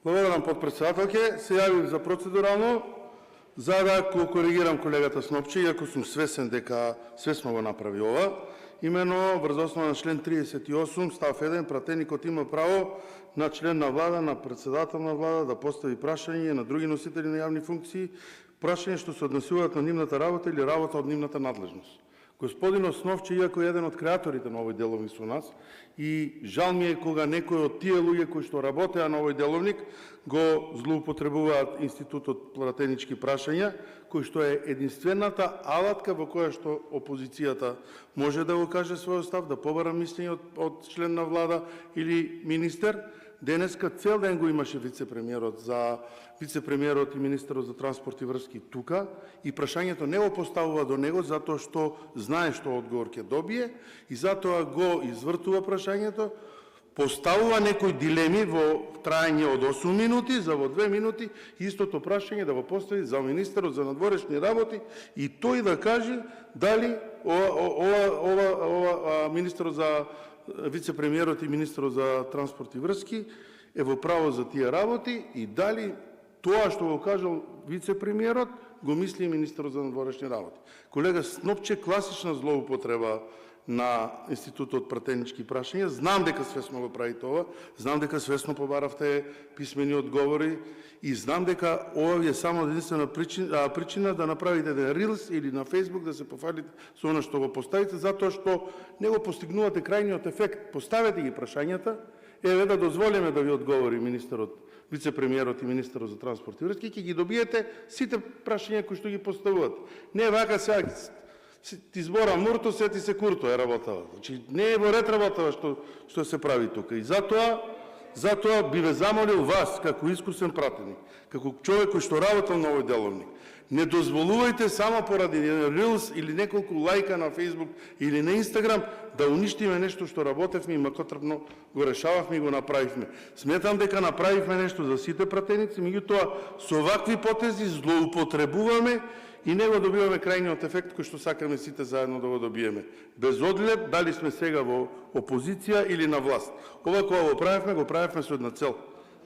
Благодарам, подпредседателке. Се јавив за процедурално, за да коригирам колегата Снопче, иако сум свесен дека свесно го направи ова. Имено, врз основа на член 38, став 1, пратеникот има право на член на влада, на председател на влада, да постави прашање на други носители на јавни функции, прашање што се однесуваат на нивната работа или работа од нивната надлежност. Господин Основче, иако е еден од креаторите на овој деловник со нас, и жал ми е кога некој од тие луѓе кои што работеа на овој деловник го злоупотребуваат институтот пратенички прашања, кој што е единствената алатка во која што опозицијата може да го каже својот став, да побара мислење од член на влада или министер. Денеска цел ден го имаше вице-премиерот и министерот за транспорт и врски тука и прашањето не го поставува до него затоа што знае што одговор ќе добие и затоа го извртува прашањето, поставува некои дилеми во трајање од 8 минути, за во 2 минути истото прашање да го постави за министерот за надворешни работи и тој да каже дали министерот за вице-премиерот и министерот за транспорт и врски е во право за тие работи и дали тоа што го кажал вице-премиерот го мисли и министерот за надворешни работи. Колега Снопче, класична злоупотреба на институтот пратенички прашања. Знам дека свесно го правите ова, знам дека свесно побаравте писмени одговори и знам дека ова ви е само единствена причина да направите еден рилс или на Фейсбук да се пофалите со она што го поставите, затоа што не го постигнувате крајниот ефект. Поставете ги прашањата, еве да дозволиме да ви одговори министерот, вице-премиерот и министерот за транспорт и врски, ќе ги добиете сите прашања кои што ги поставувате. Не вака сега ти збора мурто, се ти се курто е работава. Значи, не е во ред работава што се прави тука. И затоа би ве замолил вас, како искусен пратеник, како човек кој што работел на овој деловник, не дозволувајте само поради рилс или неколку лајка на Фейсбук или на Инстаграм да уништиме нешто што работевме и макотрпно го решававме и го направивме. Сметам дека направивме нешто за сите пратеници, меѓутоа со вакви потези злоупотребуваме и не го добиваме крајниот ефект кој што сакаме сите заедно да го добиеме. Без оглед дали сме сега во опозиција или на власт. Ова кога го правевме со една цел,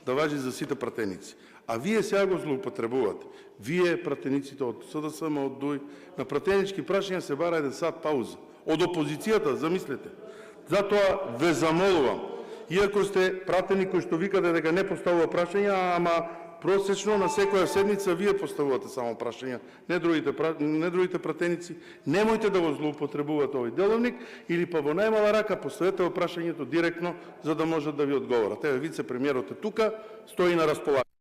да важи за сите пратеници. А вие сега го злоупотребувате. Вие, пратениците од СДСМ, од ДУИ, на пратенички прашања се бара 1 сат пауза. Од опозицијата, замислете. Затоа ве замолувам, иако сте пратеник кој што викате дека не поставува прашања, ама просечно на секоја седница вие поставувате само прашања, не другите пратеници, немојте да го злоупотребувате овој деловник или па во најмала рака поставете го прашањето директно за да можат да ви одговорат. Еве вице-премиерот е тука, стои на располагање.